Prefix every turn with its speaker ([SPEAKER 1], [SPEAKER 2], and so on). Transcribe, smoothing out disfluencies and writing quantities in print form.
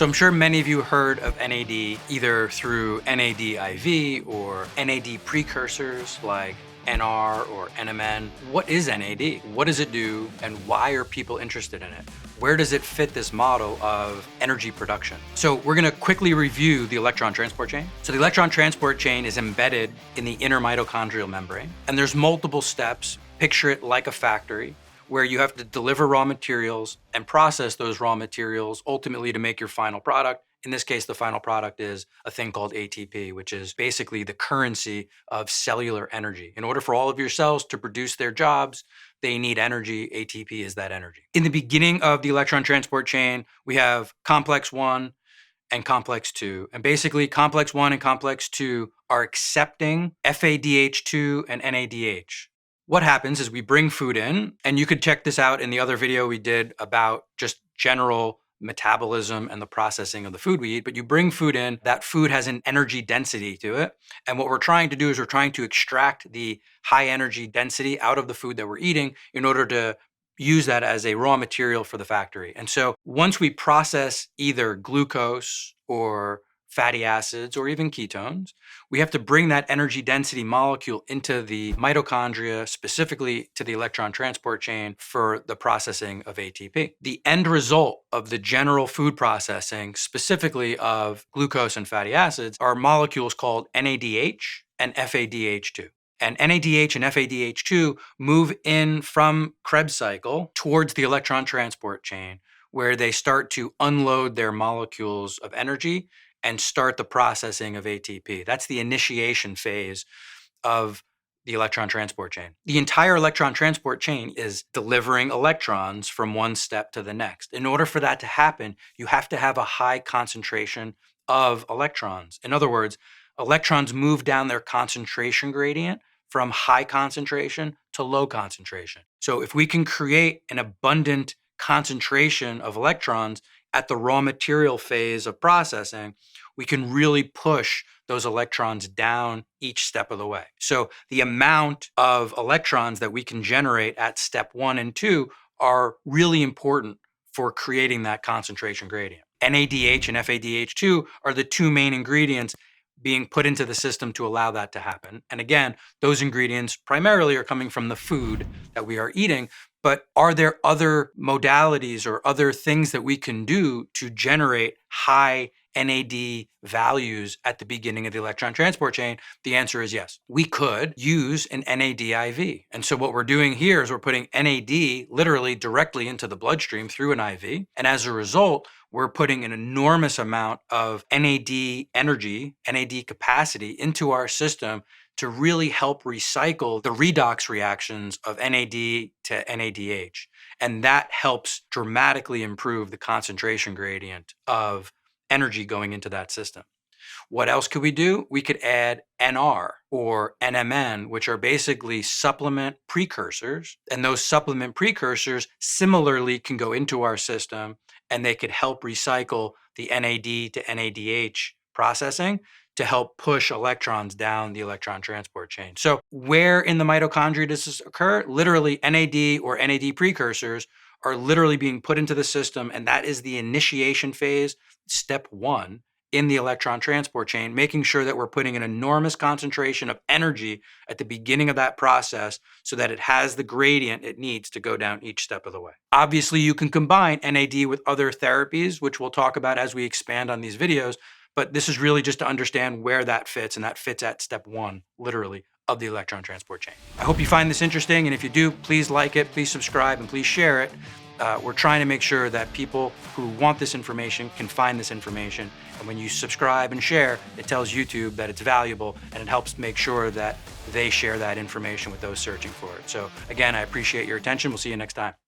[SPEAKER 1] So I'm sure many of you heard of NAD either through NAD IV or NAD precursors like NR or NMN. What is NAD? What does it do? And why are people interested in it? Where does it fit this model of energy production? So we're gonna quickly review the electron transport chain. So the electron transport chain is embedded in the inner mitochondrial membrane, and there's multiple steps. Picture it like a factory where you have to deliver raw materials and process those raw materials ultimately to make your final product. In this case, the final product is a thing called ATP, which is basically the currency of cellular energy. In order for all of your cells to produce their jobs, they need energy. ATP is that energy. In the beginning of the electron transport chain, we have complex 1 and complex 2. And basically, complex 1 and complex 2 are accepting FADH2 and NADH. What happens is we bring food in, and you could check this out in the other video we did about just general metabolism and the processing of the food we eat, but you bring food in, that food has an energy density to it. And what we're trying to do is we're trying to extract the high energy density out of the food that we're eating in order to use that as a raw material for the factory. And so once we process either glucose or fatty acids or even ketones, we have to bring that energy density molecule into the mitochondria, specifically to the electron transport chain for the processing of ATP. The end result of the general food processing, specifically of glucose and fatty acids, are molecules called NADH and FADH2. And NADH and FADH2 move in from Krebs cycle towards the electron transport chain, where they start to unload their molecules of energy and start the processing of ATP. That's the initiation phase of the electron transport chain. The entire electron transport chain is delivering electrons from one step to the next. In order for that to happen, you have to have a high concentration of electrons. In other words, electrons move down their concentration gradient from high concentration to low concentration. So if we can create an abundant concentration of electrons at the raw material phase of processing, we can really push those electrons down each step of the way. So the amount of electrons that we can generate at step 1 and 2 are really important for creating that concentration gradient. NADH and FADH2 are the two main ingredients being put into the system to allow that to happen. And again, those ingredients primarily are coming from the food that we are eating. But are there other modalities or other things that we can do to generate high NAD values at the beginning of the electron transport chain? The answer is yes. We could use an NAD IV. And so what we're doing here is we're putting NAD literally directly into the bloodstream through an IV. And as a result, we're putting an enormous amount of NAD energy, NAD capacity into our system to really help recycle the redox reactions of NAD to NADH. And that helps dramatically improve the concentration gradient of energy going into that system. What else could we do? We could add NR or NMN, which are basically supplement precursors. And those supplement precursors similarly can go into our system, and they could help recycle the NAD to NADH processing to help push electrons down the electron transport chain. So where in the mitochondria does this occur? Literally, NAD or NAD precursors are literally being put into the system, and that is the initiation phase, step 1 in the electron transport chain, making sure that we're putting an enormous concentration of energy at the beginning of that process so that it has the gradient it needs to go down each step of the way. Obviously, you can combine NAD with other therapies, which we'll talk about as we expand on these videos, but this is really just to understand where that fits, and that fits at step 1, literally, of the electron transport chain. I hope you find this interesting, and if you do, please like it, please subscribe, and please share it. We're trying to make sure that people who want this information can find this information. And when you subscribe and share, it tells YouTube that it's valuable, and it helps make sure that they share that information with those searching for it. So again, I appreciate your attention. We'll see you next time.